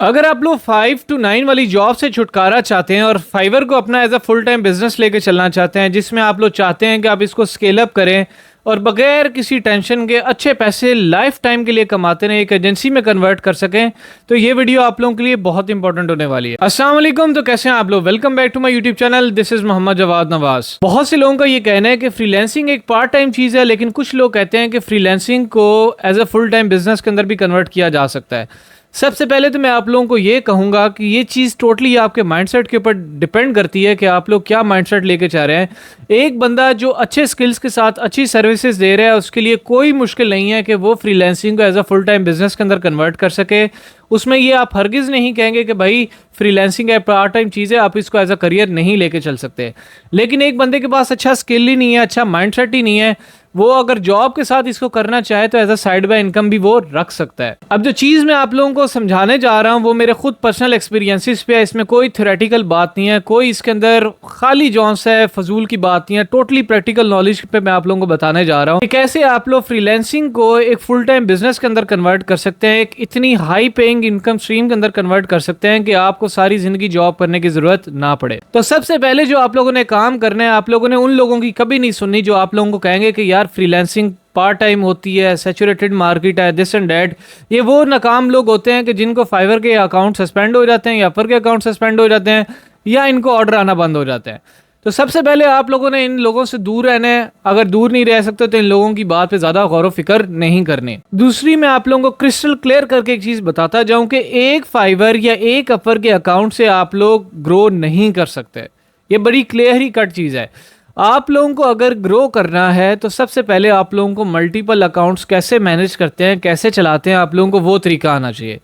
अगर आप लोग 5 to 9 वाली जॉब से छुटकारा चाहते हैं और फाइवर को अपना as a full time business लेके चलना चाहते हैं, जिसमें आप लोग चाहते हैं कि आप इसको स्केल अप करें और बगैर किसी टेंशन के अच्छे पैसे लाइफ टाइम के लिए कमाते रहें, एक एजेंसी में कन्वर्ट कर सकें, तो ये वीडियो आप लोगों के लिए बहुत इंपॉर्टेंट होने वाली है। अस्सलाम वालेकुम, तो कैसे हैं आप लोग? Welcome back to my YouTube channel. This is Mohammad Jawad Nawaz. बहुत से लोगों का ये कहना है कि फ्रीलांसिंग एक पार्ट टाइम चीज़ है, लेकिन कुछ लोग कहते हैं कि फ्रीलांसिंग को as a full time business के अंदर भी कन्वर्ट किया जा सकता है। सबसे पहले तो मैं आप लोगों को ये कहूँगा कि ये चीज़ टोटली आपके माइंडसेट के ऊपर डिपेंड करती है कि आप लोग क्या माइंडसेट लेके चाह रहे हैं। एक बंदा जो अच्छे स्किल्स के साथ अच्छी सर्विसेज दे रहा है, उसके लिए कोई मुश्किल नहीं है कि वो फ्रीलांसिंग को as a full time business के अंदर कन्वर्ट कर सके। उसमें ये आप हरगिज़ नहीं कहेंगे कि भाई फ्रीलांसिंग है, पार्ट टाइम चीज़ है, आप इसको एज अ करियर नहीं लेके चल सकते। लेकिन एक बंदे के पास अच्छा स्किल ही नहीं है, अच्छा माइंडसेट ही नहीं है, वो अगर जॉब के साथ इसको करना चाहे तो as a side by income भी वो रख सकता है। अब जो चीज़ मैं आप लोगों को समझाने जा रहा हूँ वो मेरे खुद पर्सनल एक्सपीरियंसेस पे है। इसमें कोई थ्योरेटिकल बात नहीं है, कोई इसके अंदर खाली जॉन्स है, फजूल की बात नहीं है। टोटली प्रैक्टिकल नॉलेज पे मैं आप लोगों को बताने जा रहा हूँ कि कैसे आप लोग फ्रीलांसिंग को एक फुल टाइम बिजनेस के अंदर कन्वर्ट कर सकते हैं, एक इतनी हाई पेइंग इनकम स्ट्रीम के अंदर कन्वर्ट कर सकते हैं कि आपको सारी जिंदगी जॉब करने की जरूरत ना पड़े। तो सबसे पहले जो आप लोगों ने काम करना है, आप लोगों ने उन लोगों की कभी नहीं सुननी जो आप लोगों को कहेंगे कि यार फ्रीलांसिंग पार्ट टाइम होती है, सैचुरेटेड मार्केट है, दिस एंड दैट। ये वो नाकाम लोग होते हैं कि जिनको फाइवर के अकाउंट सस्पेंड हो जाते हैं या अपर के अकाउंट सस्पेंड हो जाते हैं या इनको ऑर्डर आना बंद हो जाते हैं। तो सबसे पहले आप लोगों ने इन लोगों से दूर रहना है। अगर दूर नहीं रह सकते तो इन लोगों की बात पे ज़्यादा गौर व फिक्र नहीं करनी। दूसरी, मैं आप लोगों को क्रिस्टल क्लियर करके एक चीज़ बताता जाऊं कि एक फाइवर या एक अपर के अकाउंट से आप लोग ग्रो नहीं कर सकते। ये बड़ी क्लियर ही कट चीज़ है। आप लोगों को अगर ग्रो करना है तो सबसे पहले आप लोगों को मल्टीपल अकाउंट्स कैसे मैनेज करते हैं, कैसे चलाते हैं, आप लोगों को वो तरीका आना चाहिए।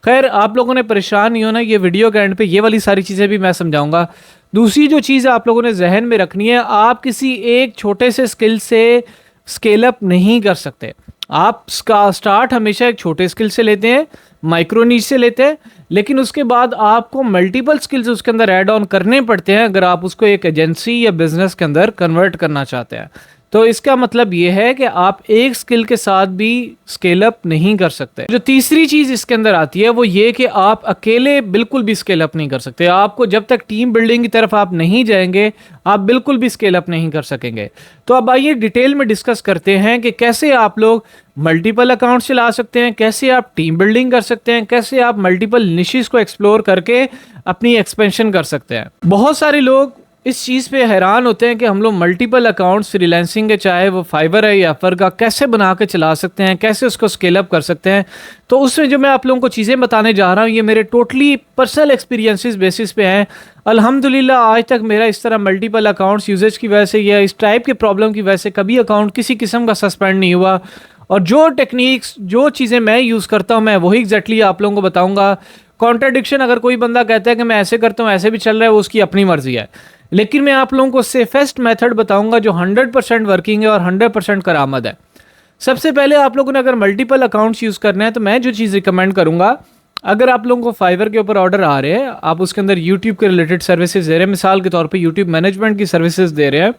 खैर, आप लोगों ने परेशान नहीं होना, ये वीडियो के एंड पे ये वाली सारी चीज़ें भी मैं समझाऊंगा। दूसरी जो चीज़ आप लोगों ने जहन में रखनी है, आप किसी एक छोटे से स्किल से स्केल अप नहीं कर सकते। आप स्टार्ट हमेशा एक छोटे स्किल से लेते हैं, माइक्रो नीश से लेते हैं, लेकिन उसके बाद आपको मल्टीपल स्किल्स उसके अंदर ऐड ऑन करने पड़ते हैं अगर आप उसको एक एजेंसी या बिजनेस के अंदर कन्वर्ट करना चाहते हैं। तो इसका मतलब ये है कि आप एक स्किल के साथ भी स्केल अप नहीं कर सकते। जो तीसरी चीज़ इसके अंदर आती है वो ये कि आप अकेले बिल्कुल भी स्केल अप नहीं कर सकते। आपको जब तक टीम बिल्डिंग की तरफ आप नहीं जाएंगे, आप बिल्कुल भी स्केल अप नहीं कर सकेंगे। तो अब आइए डिटेल में डिस्कस करते हैं कि कैसे आप लोग मल्टीपल अकाउंट चला सकते हैं, कैसे आप टीम बिल्डिंग कर सकते हैं, कैसे आप मल्टीपल निशेस को एक्सप्लोर करके अपनी एक्सपेंशन कर सकते हैं। बहुत सारे लोग इस चीज़ पे हैरान होते हैं कि हम लोग मल्टीपल अकाउंट्स फ्रीलांसिंग के, चाहे वो फाइवर है या अपर का, कैसे बना के चला सकते हैं, कैसे उसको स्केल अप कर सकते हैं। तो उसमें जो मैं आप लोगों को चीज़ें बताने जा रहा हूँ ये मेरे टोटली पर्सनल एक्सपीरियंसेस बेसिस पे हैं। अल्हम्दुलिल्लाह आज तक मेरा इस तरह मल्टीपल अकाउंट्स यूजेज की वजह से या इस टाइप के प्रॉब्लम की वजह से कभी अकाउंट किसी किस्म का सस्पेंड नहीं हुआ। और जो टेक्निक्स, जो चीज़ें मैं यूज़ करता हूँ, मैं वही एग्जैक्टली आप लोगों को बताऊँगा। कॉन्ट्राडिक्शन अगर कोई बंदा कहता है कि मैं ऐसे करता हूँ, ऐसे भी चल रहा है, वो उसकी अपनी मर्जी है। लेकिन मैं आप लोगों को सेफेस्ट मेथड बताऊंगा जो 100% वर्किंग है और 100% करामद है। सबसे पहले आप लोगों ने अगर मल्टीपल अकाउंट्स यूज़ करना है तो मैं जो चीज़ रिकमेंड करूंगा, अगर आप लोगों को फाइवर के ऊपर ऑर्डर आ रहे हैं, आप उसके अंदर यूट्यूब के रिलेटेड सर्विसेज दे रहे हैं, मिसाल के तौर पे यूट्यूब मैनेजमेंट की सर्विसेज दे रहे हैं,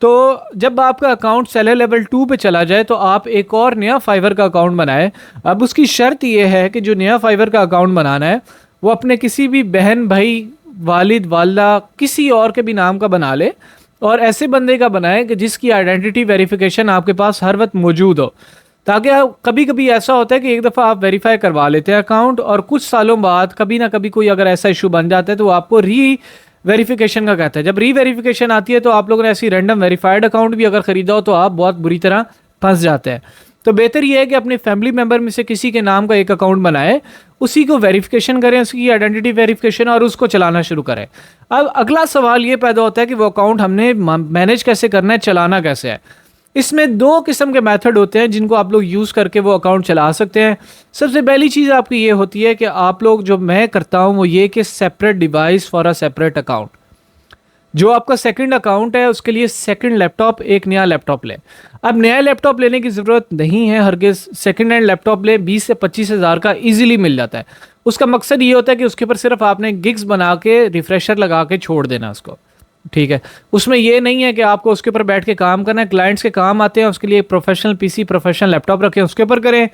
तो जब आपका अकाउंट सेलर लेवल 2 पे चला जाए तो आप एक और नया फाइवर का अकाउंट बनाएं। अब उसकी शर्त यह है कि जो नया फाइवर का अकाउंट बनाना है वो अपने किसी भी बहन, भाई, वालिद, वालदा, किसी और के भी नाम का बना ले, और ऐसे बंदे का बनाए कि जिसकी आइडेंटिटी वेरिफिकेशन आपके पास हर वक्त मौजूद हो। ताकि कभी कभी ऐसा होता है कि एक दफ़ा आप वेरीफाई करवा लेते हैं अकाउंट और कुछ सालों बाद कभी ना कभी कोई अगर ऐसा इशू बन जाता है तो वो आपको री वेरिफिकेशन का कहता है। जब री वेरिफिकेशन आती है तो आप लोगों ने ऐसी रैंडम वेरीफाइड अकाउंट भी अगर ख़रीदा हो तो आप बहुत बुरी तरह फंस जाते हैं। तो बेहतर ये है कि अपने फैमिली मेम्बर में से किसी के नाम का एक अकाउंट बनाए, उसी को वेरिफिकेशन करें, उसकी आइडेंटिटी वेरिफिकेशन, और उसको चलाना शुरू करें। अब अगला सवाल ये पैदा होता है कि वो अकाउंट हमने मैनेज कैसे करना है, चलाना कैसे है। इसमें दो किस्म के मेथड होते हैं जिनको आप लोग यूज़ करके वो अकाउंट चला सकते हैं। सबसे पहली चीज़ आपकी ये होती है कि आप लोग, जो मैं करता हूँ वो ये कि separate device for a separate account. जो आपका सेकंड अकाउंट है उसके लिए सेकंड लैपटॉप, एक नया लैपटॉप ले। अब नया लैपटॉप लेने की ज़रूरत नहीं है हरगिज़, सेकंड हैंड लैपटॉप ले, 20 से 25 हज़ार का इजीली मिल जाता है। उसका मकसद ये होता है कि उसके ऊपर सिर्फ आपने गिग्स बना के रिफ्रेशर लगा के छोड़ देना उसको, ठीक है। उसमें ये नहीं है कि आपको उसके ऊपर बैठ के काम करना है। क्लाइंट्स के काम आते हैं, उसके लिए प्रोफेशनल पीसी, प्रोफेशनल लैपटॉप रखें, उसके ऊपर करें।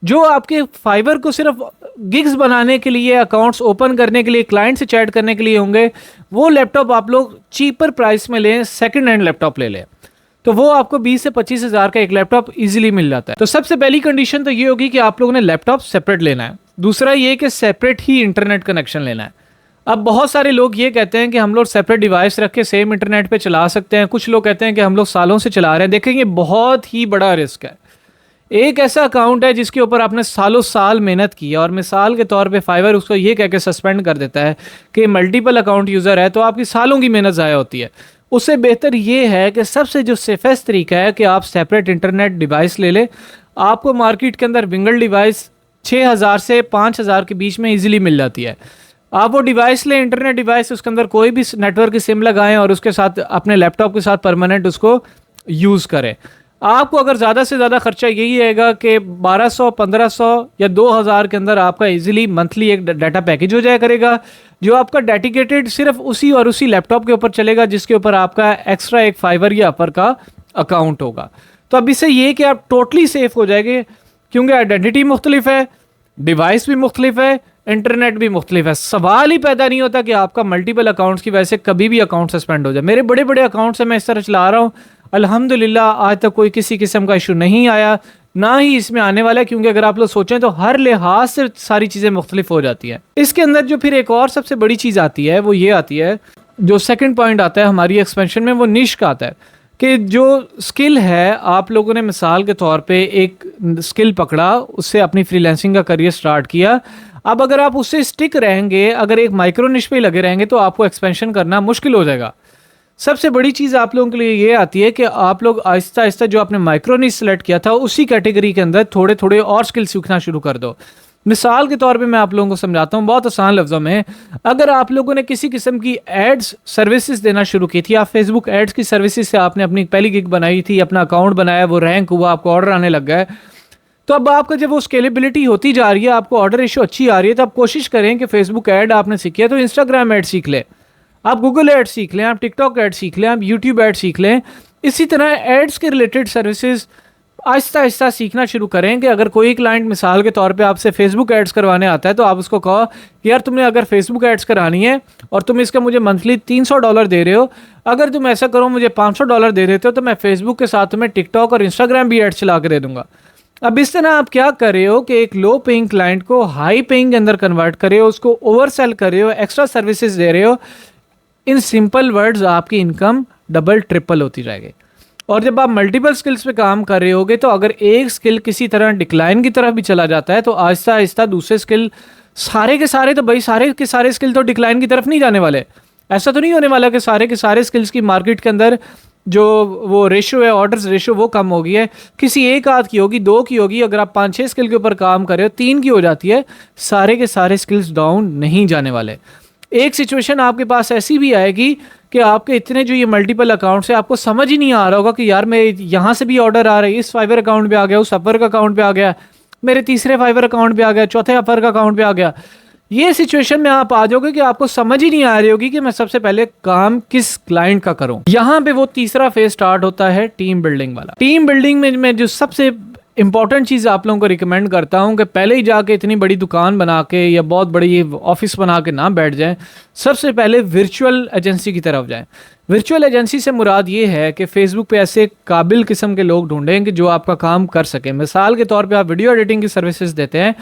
जो आपके फाइवर को सिर्फ गिग्स बनाने के लिए, अकाउंट्स ओपन करने के लिए, क्लाइंट से चैट करने के लिए होंगे, वो लैपटॉप आप लोग चीपर प्राइस में लें, सेकंड हैंड लैपटॉप ले लें, तो वो आपको 20 से 25 हज़ार का एक लैपटॉप इजीली मिल जाता है। तो सबसे पहली कंडीशन तो ये होगी कि आप लोगों ने लैपटॉप सेपरेट लेना है। दूसरा ये कि सेपरेट ही इंटरनेट कनेक्शन लेना है। अब बहुत सारे लोग ये कहते हैं कि हम लोग सेपरेट डिवाइस रख के सेम इंटरनेट पे चला सकते हैं, कुछ लोग कहते हैं कि हम लोग सालों से चला रहे हैं। देखें, ये बहुत ही बड़ा रिस्क है। एक ऐसा अकाउंट है जिसके ऊपर आपने सालों साल मेहनत की है, और मिसाल के तौर पे फाइवर उसको ये कह के सस्पेंड कर देता है कि मल्टीपल अकाउंट यूज़र है, तो आपकी सालों की मेहनत ज़ाया होती है। उससे बेहतर ये है कि सबसे जो सेफेस्ट तरीका है कि आप सेपरेट इंटरनेट डिवाइस ले लें। आपको मार्केट के अंदर विंगल डिवाइस 6,000 से 5,000 के बीच में इजीली मिल जाती है। आप वो डिवाइस लें, इंटरनेट डिवाइस, उसके अंदर कोई भी नेटवर्क की सिम लगाएं और उसके साथ अपने लैपटॉप के साथ परमानेंट उसको यूज़ करें। आपको अगर ज़्यादा से ज़्यादा खर्चा यही रहेगा कि 1200, 1500 या 2000 के अंदर आपका इजीली मंथली एक डाटा पैकेज हो जाया करेगा, जो आपका डेडिकेटेड सिर्फ उसी और उसी लैपटॉप के ऊपर चलेगा, जिसके ऊपर आपका एक्स्ट्रा एक फाइवर या अपर का अकाउंट होगा। तो अब इससे ये कि आप टोटली सेफ हो जाएंगे, क्योंकि आइडेंटिटी मुख्तलिफ है, डिवाइस भी मुख्तलिफ है, इंटरनेट भी मुख्तलिफ है। सवाल ही पैदा नहीं होता कि आपका मल्टीपल अकाउंट्स की वजह से कभी भी अकाउंट सस्पेंड हो जाए। मेरे बड़े बड़े अकाउंट्स हैं, मैं इस तरह चला रहा हूँ, अल्हम्दुलिल्लाह आज तक कोई किसी किस्म का इशू नहीं आया, ना ही इसमें आने वाला है, क्योंकि अगर आप लोग सोचें तो हर लिहाज से सारी चीज़ें मुख्तलिफ हो जाती हैं। इसके अंदर जो फिर एक और सबसे बड़ी चीज़ आती है वो ये आती है, जो सेकंड पॉइंट आता है हमारी एक्सपेंशन में, वो निश का आता है कि जो स्किल है, आप लोगों ने मिसाल के तौर पे एक स्किल पकड़ा, उससे अपनी फ्रीलांसिंग का करियर स्टार्ट किया। अब अगर आप उससे स्टिक रहेंगे, अगर एक माइक्रो निश पे लगे रहेंगे, तो आपको एक्सपेंशन करना मुश्किल हो जाएगा। सबसे बड़ी चीज़ आप लोगों के लिए ये आती है कि आप लोग आहिस्ता आहिस्ता जो आपने माइक्रो निश सेलेक्ट किया था, उसी कैटेगरी के अंदर थोड़े थोड़े और स्किल सीखना शुरू कर दो। मिसाल के तौर पे मैं आप लोगों को समझाता हूँ बहुत आसान लफ्ज़ों में। अगर आप लोगों ने किसी किस्म की एड्स सर्विसेज देना शुरू की थी, आप फेसबुक एड्स की सर्विसेज से आपने अपनी पहली गिग बनाई थी, अपना अकाउंट बनाया, वो रैंक हुआ, आपको ऑर्डर आने लग गए, तो अब आपका जब वो स्केलेबिलिटी होती जा रही है, आपको ऑर्डर रेशो अच्छी आ रही है, तो आप कोशिश करें कि फेसबुक ऐड आपने सीखी है तो इंस्टाग्राम ऐड सीख लें, आप गूगल ऐड सीख लें, आप टिकटॉक ऐड सीख लें, आप यूट्यूब ऐड सीख लें। इसी तरह एड्स के रिलेटेड सर्विसेज आहिस्ता आहिस्ता सीखना शुरू करें कि अगर कोई क्लाइंट मिसाल के तौर पे आपसे फेसबुक एड्स करवाने आता है, तो आप उसको कहो कि यार तुमने अगर फेसबुक एड्स करानी है और तुम इसका मुझे मंथली $300 दे रहे हो, अगर तुम ऐसा करो मुझे $500 दे देते हो, तो मैं फेसबुक के साथ तुम्हें टिकटॉक और इंस्टाग्राम भी एड्स चला के दे दूंगा। अब इस तरह आप क्या कर रहे हो कि एक लो पेइंग क्लाइंट को हाई पेइंग के अंदर कन्वर्ट कर रहे हो, उसको ओवर सेल कर रहे हो, एक्स्ट्रा सर्विसेज दे रहे हो। इन सिंपल वर्ड्स आपकी इनकम डबल ट्रिपल होती जाएगी। और जब आप मल्टीपल स्किल्स पे काम कर रहे होगे, तो अगर एक स्किल किसी तरह डिक्लाइन की तरफ भी चला जाता है, तो आहिस्ता आहिस्ता दूसरे स्किल, सारे के सारे तो भाई सारे के सारे स्किल तो डिक्लाइन की तरफ नहीं जाने वाले। ऐसा तो नहीं होने वाला कि सारे के सारे स्किल्स की मार्केट के अंदर जो वो रेशो है, ऑर्डर्स रेशो, वो कम होगी है। किसी एक आध की होगी, दो की होगी। अगर आप 5-6 स्किल के ऊपर काम कर रहे हो, 3 की हो जाती है, सारे के सारे स्किल्स डाउन नहीं जाने वाले। एक सिचुएशन आपके पास ऐसी भी आएगी कि आपके इतने जो ये मल्टीपल अकाउंट्स है, आपको समझ ही नहीं आ रहा होगा कि यार मैं यहाँ से भी ऑर्डर आ रहा है, इस फाइवर अकाउंट पे आ गया, उस अपर का अकाउंट पे आ गया, मेरे तीसरे फाइवर अकाउंट पे आ गया, चौथे अपर का अकाउंट पे आ गया। ये सिचुएशन में आप आ जाओगे कि आपको समझ ही नहीं आ रही होगी कि मैं सबसे पहले काम किस क्लाइंट का करूं। यहाँ पे वो तीसरा फेज स्टार्ट होता है टीम बिल्डिंग वाला। टीम बिल्डिंग में मैं जो सबसे इंपॉर्टेंट चीज़ आप लोगों को रिकमेंड करता हूं कि पहले ही जाके इतनी बड़ी दुकान बना के या बहुत बड़ी ऑफिस बना के ना बैठ जाएं। सबसे पहले वर्चुअल एजेंसी की तरफ जाएं। वर्चुअल एजेंसी से मुराद ये है कि फेसबुक पे ऐसे काबिल किस्म के लोग ढूंढें कि जो आपका काम कर सकें। मिसाल के तौर पे आप वीडियो एडिटिंग की सर्विसेज देते हैं,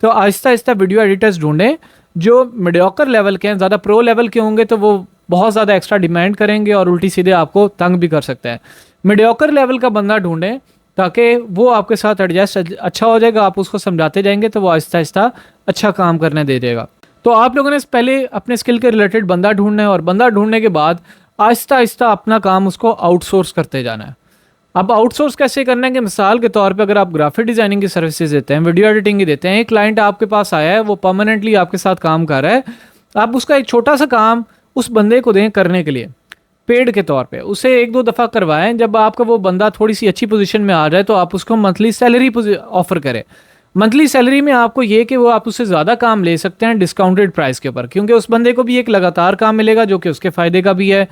तो आहिस्ता आहिस्ता वीडियो एडिटर्स ढूंढें जो मीडियोकर लेवल के हैं। ज़्यादा प्रो लेवल के होंगे तो वो बहुत ज़्यादा एक्स्ट्रा डिमांड करेंगे और उल्टी सीधे आपको तंग भी कर सकते हैं। मीडियोकर लेवल का बंदा ढूंढें ताकि वो आपके साथ एडजस्ट अच्छा हो जाएगा। आप उसको समझाते जाएंगे तो वो आहिस्ता आहिस्ता अच्छा काम करने दे देगा। तो आप लोगों ने पहले अपने स्किल के रिलेटेड बंदा ढूंढना है, और बंदा ढूंढने के बाद आहिस्ता आहिस्ता अपना काम उसको आउटसोर्स करते जाना है। अब आउटसोर्स कैसे करना है कि मिसाल के तौर पे अगर आप ग्राफिक डिज़ाइनिंग की सर्विसेज देते हैं, वीडियो एडिटिंग की देते हैं, एक क्लाइंट आपके पास आया है, वो परमानेंटली आपके साथ काम कर रहा है, आप उसका एक छोटा सा काम उस बंदे को दें करने के लिए पेड के तौर पे, उसे 1-2 दफ़ा करवाएं। जब आपका वो बंदा थोड़ी सी अच्छी पोजीशन में आ जाए तो आप उसको मंथली सैलरी ऑफर करें। मंथली सैलरी में आपको ये कि वो आप उससे ज़्यादा काम ले सकते हैं डिस्काउंटेड प्राइस के ऊपर, क्योंकि उस बंदे को भी एक लगातार काम मिलेगा जो कि उसके फ़ायदे का भी है,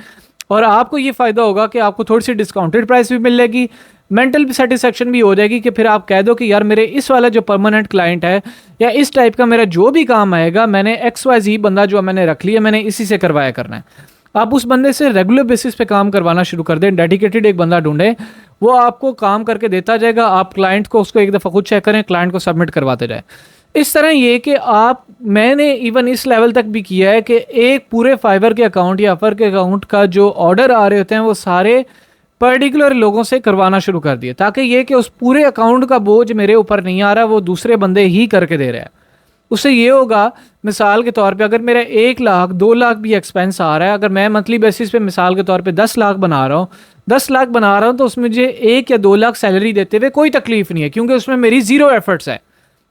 और आपको ये फ़ायदा होगा कि आपको थोड़ी सी डिस्काउंटेड प्राइस भी मिलेगी। मेंटल सेटिस्फेक्शन भी हो जाएगी कि फिर आप कह दो कि यार मेरे इस वाला जो परमानेंट क्लाइंट है या इस टाइप का मेरा जो भी काम आएगा, मैंने XYZ बंदा जो मैंने रख लिया, मैंने इसी से करवाया करना है। आप उस बंदे से रेगुलर बेसिस पे काम करवाना शुरू कर दें, डेडिकेटेड एक बंदा ढूंढें, वो आपको काम करके देता जाएगा, आप क्लाइंट को उसको एक दफ़ा खुद चेक करें, क्लाइंट को सबमिट करवाते जाए। इस तरह ये कि मैंने इवन इस लेवल तक भी किया है कि एक पूरे फाइवर के अकाउंट या अपवर के अकाउंट का जो ऑर्डर आ रहे होते हैं वो सारे पर्टिकुलर लोगों से करवाना शुरू कर दिए, ताकि ये कि उस पूरे अकाउंट का बोझ मेरे ऊपर नहीं आ रहा, वो दूसरे बंदे ही करके दे रहे हैं। उससे ये होगा, मिसाल के तौर पे अगर मेरा 1 लाख 2 लाख भी एक्सपेंस आ रहा है, अगर मैं मंथली बेसिस पे मिसाल के तौर पे 10 लाख बना रहा हूँ, 10 लाख बना रहा हूँ, तो उसमें मुझे 1 या 2 लाख सैलरी देते हुए कोई तकलीफ नहीं है, क्योंकि उसमें मेरी ज़ीरो एफर्ट्स है।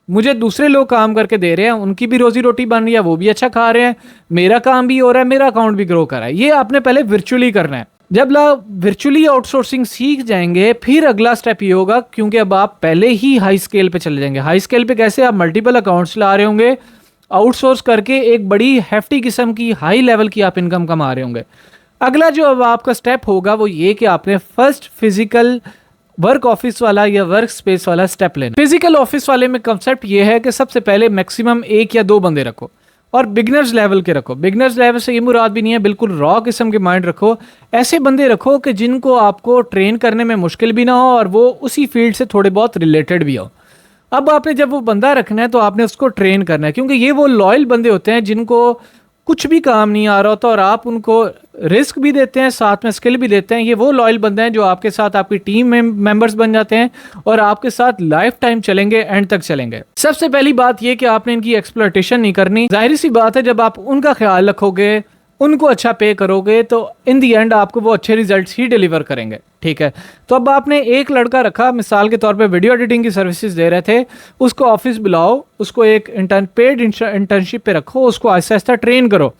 मुझे दूसरे लोग काम करके दे रहे हैं, उनकी भी रोजी रोटी बन रही है, वो भी अच्छा खा रहे हैं, मेरा काम भी हो रहा है, मेरा अकाउंट भी ग्रो कर रहा है। ये आपने पहले वर्चुअली करना है। जब आप वर्चुअली आउटसोर्सिंग सीख जाएंगे, फिर अगला स्टेप ये होगा, क्योंकि अब आप पहले ही हाई स्केल पे चले जाएंगे। हाई स्केल पे कैसे? आप मल्टीपल अकाउंट्स ला रहे होंगे, आउटसोर्स करके एक बड़ी हैफ्टी किस्म की हाई लेवल की आप इनकम कमा रहे होंगे। अगला जो अब आपका स्टेप होगा वो ये कि आपने फर्स्ट फिजिकल वर्क ऑफिस वाला या वर्क स्पेस वाला स्टेप लेना। फिजिकल ऑफिस वाले में कंसेप्ट ये है कि सबसे पहले मैक्सिमम 1 या 2 बंदे रखो, और बिगनर्स लेवल के रखो। बिगनर्स लेवल से ये मुराद भी नहीं है, बिल्कुल रॉ किस्म के माइंड रखो। ऐसे बंदे रखो कि जिनको आपको ट्रेन करने में मुश्किल भी ना हो और वो उसी फील्ड से थोड़े बहुत रिलेटेड भी हो। अब आपने जब वो बंदा रखना है तो आपने उसको ट्रेन करना है, क्योंकि ये वो लॉयल बंदे होते हैं जिनको कुछ भी काम नहीं आ रहा होता और आप उनको रिस्क भी देते हैं, साथ में स्किल भी देते हैं। ये वो लॉयल बंदे हैं जो आपके साथ आपकी टीम में मेंबर्स बन जाते हैं और आपके साथ लाइफ टाइम चलेंगे, एंड तक चलेंगे। सबसे पहली बात ये कि आपने इनकी एक्सप्लॉयटेशन नहीं करनी। जाहिर सी बात है, जब आप उनका ख्याल रखोगे, उनको अच्छा पे करोगे, तो इन दी एंड आपको वो अच्छे रिजल्ट्स ही डिलीवर करेंगे। ठीक है, तो अब आपने एक लड़का रखा, मिसाल के तौर पे वीडियो एडिटिंग की सर्विसेज दे रहे थे, उसको ऑफिस बुलाओ, उसको एक पेड इंटर्नशिप पे रखो, उसको आहिस्ता आहिस्ता ट्रेन करो,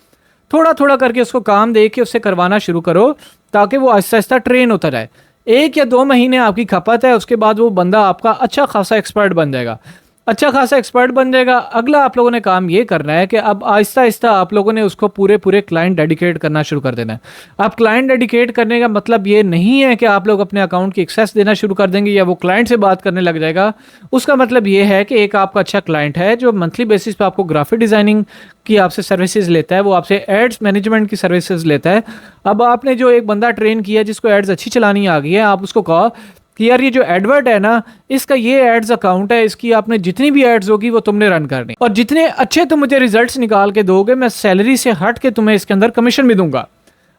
थोड़ा थोड़ा करके उसको काम दे के उससे करवाना शुरू करो, ताकि वो आहिस्ता आहिस्ता ट्रेन होता जाए। 1 या 2 महीने आपकी खपत है, उसके बाद वो बंदा आपका अच्छा खासा एक्सपर्ट बन जाएगा। अच्छा खासा एक्सपर्ट बन जाएगा। अगला आप लोगों ने काम ये करना है कि अब आहिस्ता आहिस्ता आप लोगों ने उसको पूरे क्लाइंट डेडिकेट करना शुरू कर देना है। आप क्लाइंट डेडिकेट करने का मतलब ये नहीं है कि आप लोग अपने अकाउंट की एक्सेस देना शुरू कर देंगे या वो क्लाइंट से बात करने लग जाएगा। उसका मतलब ये है कि एक आपका अच्छा क्लाइंट है जो मंथली बेसिस पे आपको ग्राफिक डिज़ाइनिंग की आपसे सर्विसेज लेता है, वो आपसे एड्स मैनेजमेंट की सर्विसेज लेता है। अब आपने जो एक बंदा ट्रेन किया जिसको एड्स अच्छी चलानी आ गई है, आप उसको कहो कि यार ये जो एडवर्ट है ना, इसका ये एड्स अकाउंट है, इसकी आपने जितनी भी एड्स होगी वो तुमने रन करनी, और जितने अच्छे तुम मुझे रिजल्ट्स निकाल के दोगे, मैं सैलरी से हट के तुम्हें इसके अंदर कमीशन भी दूंगा।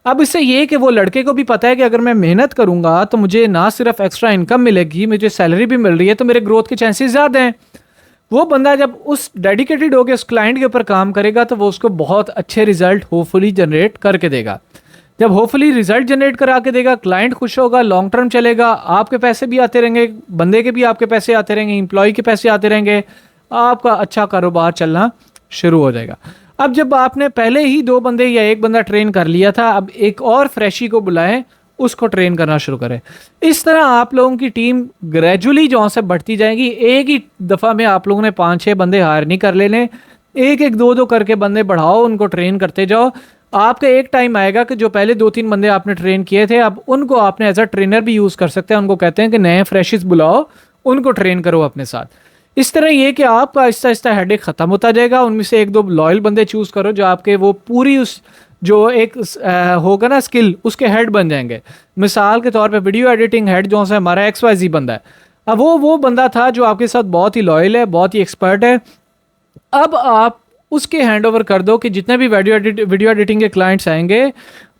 अब इससे ये कि वो लड़के को भी पता है कि अगर मैं मेहनत करूंगा तो मुझे ना सिर्फ एक्स्ट्रा इनकम मिलेगी, मुझे सैलरी भी मिल रही है, तो मेरे ग्रोथ के चांसेस ज़्यादा हैं। वो बंदा जब उस डेडिकेटेड होकर उस क्लाइंट के ऊपर काम करेगा तो वो उसको बहुत अच्छे रिजल्ट होपफुली जनरेट करके देगा। जब होपफुली रिजल्ट जनरेट करा के देगा, क्लाइंट खुश होगा, लॉन्ग टर्म चलेगा, आपके पैसे भी आते रहेंगे, बंदे के भी आपके पैसे आते रहेंगे, एम्प्लॉय के पैसे आते रहेंगे, आपका अच्छा कारोबार चलना शुरू हो जाएगा। अब जब आपने पहले ही 2 बंदे या 1 बंदा ट्रेन कर लिया था, अब एक और फ्रेशी को बुलाएं, उसको ट्रेन करना शुरू करें। इस तरह आप लोगों की टीम ग्रेजुअली जो से बढ़ती जाएगी। एक ही दफ़ा में आप लोगों ने 5-6 बंदे हायर नहीं कर लेने, 1-1 2-2 करके बंदे बढ़ाओ, उनको ट्रेन करते जाओ। आपका एक टाइम आएगा कि जो पहले 2-3 बंदे आपने ट्रेन किए थे, अब उनको आपने एज अ ट्रेनर भी यूज़ कर सकते हैं। उनको कहते हैं कि नए फ्रेशर्स बुलाओ, उनको ट्रेन करो अपने साथ। इस तरह ये कि आपका आहिस्ता आहिस्ता हेडेक ख़त्म होता जाएगा। उनमें से 1-2 लॉयल बंदे चूज़ करो जो आपके वो पूरी उस जो एक होगा ना स्किल, उसके हेड बन जाएंगे। मिसाल के तौर पे वीडियो एडिटिंग हेड जो है हमारा XYZ बंदा है, अब वो बंदा था जो आपके साथ बहुत ही लॉयल है, बहुत ही एक्सपर्ट है। अब आप उसके हैंड ओवर कर दो कि जितने भी वीडियो एडिटिंग के क्लाइंट्स आएंगे,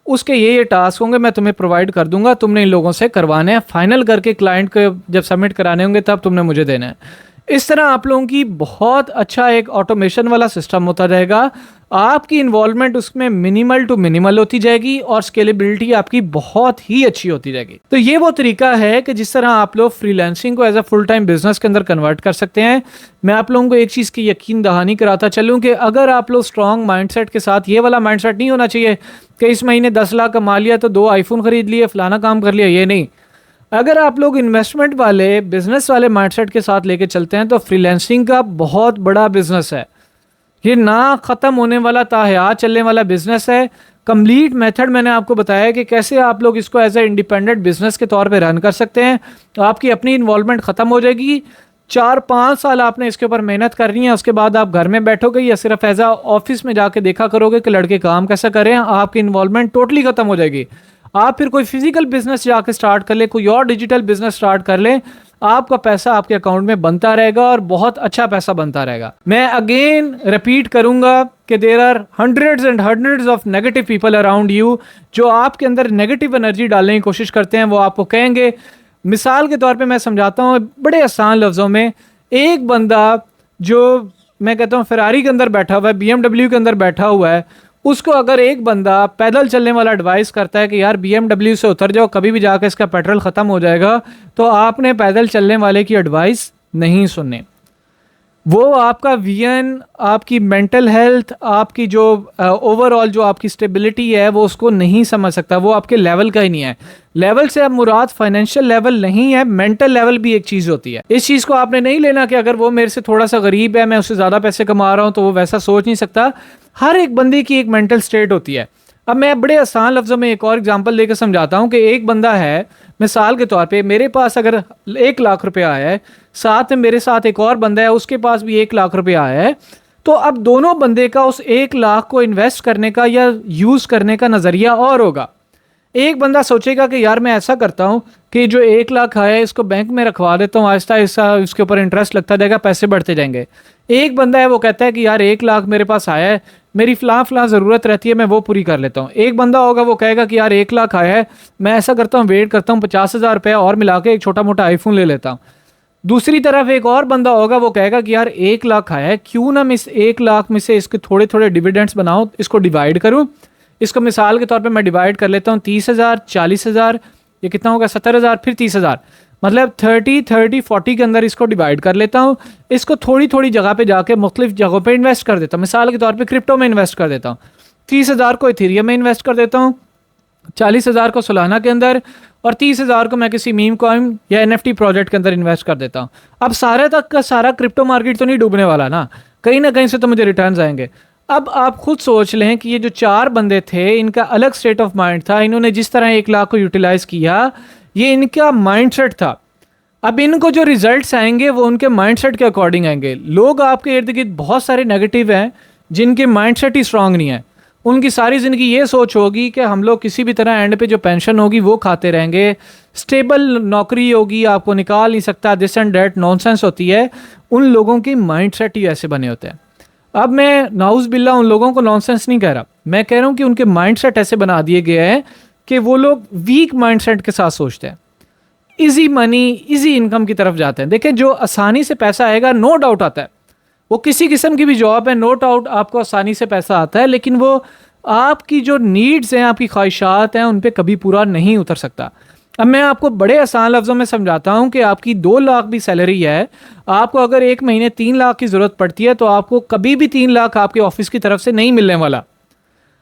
उसके ये टास्क होंगे, मैं तुम्हें प्रोवाइड कर दूंगा, तुमने इन लोगों से करवाने हैं, फाइनल करके क्लाइंट को जब सबमिट कराने होंगे तब तुमने मुझे देना है। इस तरह आप लोगों की बहुत अच्छा एक ऑटोमेशन वाला सिस्टम होता रहेगा। आपकी इन्वॉल्वमेंट उसमें मिनिमल टू मिनिमल होती जाएगी और स्केलेबिलिटी आपकी बहुत ही अच्छी होती जाएगी। तो ये वो तरीका है कि जिस तरह आप लोग फ्रीलांसिंग को as a full time business के अंदर कन्वर्ट कर सकते हैं। मैं आप लोगों को एक चीज़ की यकीन दहानी कराता चलूँ कि अगर आप लोग स्ट्रॉन्ग माइंडसेट के साथ, ये वाला माइंडसेट नहीं होना चाहिए कि इस महीने 10 लाख कमा लिया तो 2 आईफोन खरीद लिए, फलाना काम कर लिया, ये नहीं। अगर आप लोग इन्वेस्टमेंट वाले बिजनेस वाले माइंडसेट के साथ लेके चलते हैं तो फ्रीलांसिंग का बहुत बड़ा बिजनेस है। ये ना ख़त्म होने वाला ताहयात चलने वाला बिजनेस है। कंप्लीट मेथड मैंने आपको बताया कि कैसे आप लोग इसको एज ए इंडिपेंडेंट बिजनेस के तौर पे रन कर सकते हैं। तो आपकी अपनी इन्वॉल्वमेंट ख़त्म हो जाएगी। 4-5 साल आपने इसके ऊपर मेहनत करनी है, उसके बाद आप घर में बैठोगे या सिर्फ एज आ ऑफिस में जाके देखा करोगे कि लड़के काम कैसा कर रहे हैं, आपकी इन्वॉल्वमेंट टोटली ख़त्म हो जाएगी। आप फिर कोई फिजिकल बिजनेस जाके स्टार्ट कर ले, कोई और डिजिटल बिजनेस स्टार्ट कर ले, आपका पैसा आपके अकाउंट में बनता रहेगा और बहुत अच्छा पैसा बनता रहेगा। मैं अगेन रिपीट करूंगा कि there are hundreds and hundreds of negative people around you जो आपके अंदर नेगेटिव एनर्जी डालने की कोशिश करते हैं। वो आपको कहेंगे, मिसाल के तौर पे मैं समझाता हूँ बड़े आसान लफ्ज़ों में, एक बंदा जो मैं कहता हूँ फरारी के अंदर बैठा हुआ है, BMW के अंदर बैठा हुआ है, उसको अगर एक बंदा पैदल चलने वाला एडवाइस करता है कि यार BMW से उतर जाओ, कभी भी जाकर इसका पेट्रोल ख़त्म हो जाएगा, तो आपने पैदल चलने वाले की एडवाइस नहीं सुननी। वो आपका विजन, आपकी मेंटल हेल्थ, आपकी जो ओवरऑल जो आपकी स्टेबिलिटी है वो उसको नहीं समझ सकता, वो आपके लेवल का ही नहीं है। लेवल से अब मुराद फाइनेंशियल लेवल नहीं है, मेंटल लेवल भी एक चीज़ होती है। इस चीज़ को आपने नहीं लेना कि अगर वो मेरे से थोड़ा सा गरीब है, मैं उससे ज़्यादा पैसे कमा रहा हूँ तो वो वैसा सोच नहीं सकता। हर एक बंदे की एक मेंटल स्टेट होती है। अब मैं बड़े आसान लफ्ज़ों में एक और एग्जांपल लेकर समझाता हूँ कि एक बंदा है, मिसाल के तौर पे मेरे पास अगर 1 लाख रुपया आया है, साथ में मेरे साथ एक और बंदा है उसके पास भी 1 लाख रुपया आया है, तो अब दोनों बंदे का उस 1 लाख को इन्वेस्ट करने का या यूज़ करने का नज़रिया और होगा। एक बंदा सोचेगा कि यार मैं ऐसा करता हूँ कि जो 1 लाख आया है इसको बैंक में रखवा देता हूँ, आहिस्ता आहिस्ता इसके ऊपर इंटरेस्ट लगता जाएगा, पैसे बढ़ते जाएंगे। एक बंदा है वो कहता है कि यार 1 लाख मेरे पास आया है, मेरी फ़लाँ ज़रूरत रहती है, मैं वो पूरी कर लेता हूँ। एक बंदा होगा वो कहेगा कि यार 1 लाख आया है, मैं ऐसा करता हूँ वेट करता हूँ 50,000 रुपया और मिला के एक छोटा मोटा आईफोन ले लेता हूँ। दूसरी तरफ एक और बंदा होगा वो कहेगा कि यार 1 लाख आया है, क्यों ना मैं इस 1 लाख में से इसके थोड़े थोड़े डिविडेंड्स बनाऊँ, इसको डिवाइड करूँ। इसको मिसाल के तौर पे मैं डिवाइड कर लेता हूँ 30,000, 40,000, ये कितना होगा 70,000, फिर 30,000, मतलब 30-30-40 के अंदर इसको डिवाइड कर लेता हूँ। इसको थोड़ी थोड़ी जगह पे जाके मुख्तलिफ जगहों पे इन्वेस्ट कर देता हूँ। मिसाल के तौर पे क्रिप्टो में इन्वेस्ट कर देता हूँ, 30,000 को इथेरियम में इन्वेस्ट कर देता हूँ, 40,000 को सोलाना के अंदर, और 30,000 को मैं किसी मीम कॉइन या NFT प्रोजेक्ट के अंदर इन्वेस्ट कर देता हूँ। अब सारे तक का सारा क्रिप्टो मार्केट तो नहीं डूबने वाला ना कहीं से तो मुझे रिटर्न्स आएंगे। अब आप खुद सोच लें कि ये जो 4 बंदे थे इनका अलग स्टेट ऑफ माइंड था, इन्होंने जिस तरह 1 लाख को यूटिलाइज किया ये इनका माइंडसेट था। अब इनको जो रिजल्ट्स आएंगे वो उनके माइंडसेट के अकॉर्डिंग आएंगे। लोग आपके इर्द गिर्द बहुत सारे नेगेटिव हैं जिनके माइंडसेट ही स्ट्रांग नहीं है, उनकी सारी ज़िंदगी ये सोच होगी कि हम लोग किसी भी तरह एंड पे जो पेंशन होगी वो खाते रहेंगे, स्टेबल नौकरी होगी, आपको निकाल नहीं सकता, दिस एंड डेट नॉनसेंस होती है। उन लोगों के माइंडसेट ही ऐसे बने होते हैं। अब मैं नाउज़ बिल्ला उन लोगों को नॉनसेंस नहीं कह रहा, मैं कह रहा हूँ कि उनके माइंडसेट ऐसे बना दिए गए हैं कि वो लोग वीक माइंडसेट के साथ सोचते हैं, इजी मनी इजी इनकम की तरफ जाते हैं। देखें जो आसानी से पैसा आएगा नो डाउट आता है, वो किसी किस्म की भी जॉब है नो डाउट आपको आसानी से पैसा आता है, लेकिन वो आपकी जो नीड्स हैं, आपकी ख्वाहिशात हैं, उन पे कभी पूरा नहीं उतर सकता। अब मैं आपको बड़े आसान लफ्ज़ों में समझाता हूँ कि आपकी 2 लाख भी सैलरी है, आपको अगर एक महीने 3 लाख की ज़रूरत पड़ती है तो आपको कभी भी 3 लाख आपके ऑफिस की तरफ से नहीं मिलने वाला।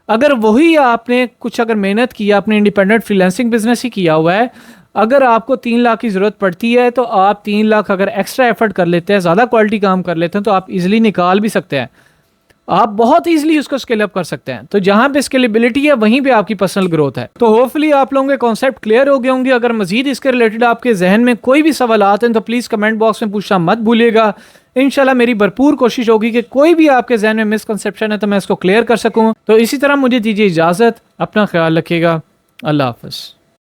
अगर वही आपने कुछ अगर मेहनत की, आपने इंडिपेंडेंट फ्रीलांसिंग बिजनेस ही किया हुआ है, अगर आपको 3 लाख की ज़रूरत पड़ती है तो आप 3 लाख अगर एक्स्ट्रा एफर्ट कर लेते हैं, ज़्यादा क्वालिटी काम कर लेते हैं तो आप इजीली निकाल भी सकते हैं, आप बहुत इजीली उसको स्केल अप कर सकते हैं। तो जहां पे स्केलेबिलिटी है वहीं पे आपकी पर्सनल ग्रोथ है। तो होपफुली आप लोगों के कॉन्सेप्ट क्लियर हो गए होंगे। अगर मजीद इसके रिलेटेड आपके जहन में कोई भी सवाल आते हैं तो प्लीज़ कमेंट बॉक्स में पूछना मत भूलिएगा। इंशाल्लाह मेरी भरपूर कोशिश होगी कि कोई भी आपके जहन में मिसकंसेप्शन है तो मैं इसको क्लियर कर सकूँ। तो इसी तरह मुझे दीजिए इजाज़त, अपना ख्याल रखिएगा, अल्लाह हाफ़िज़।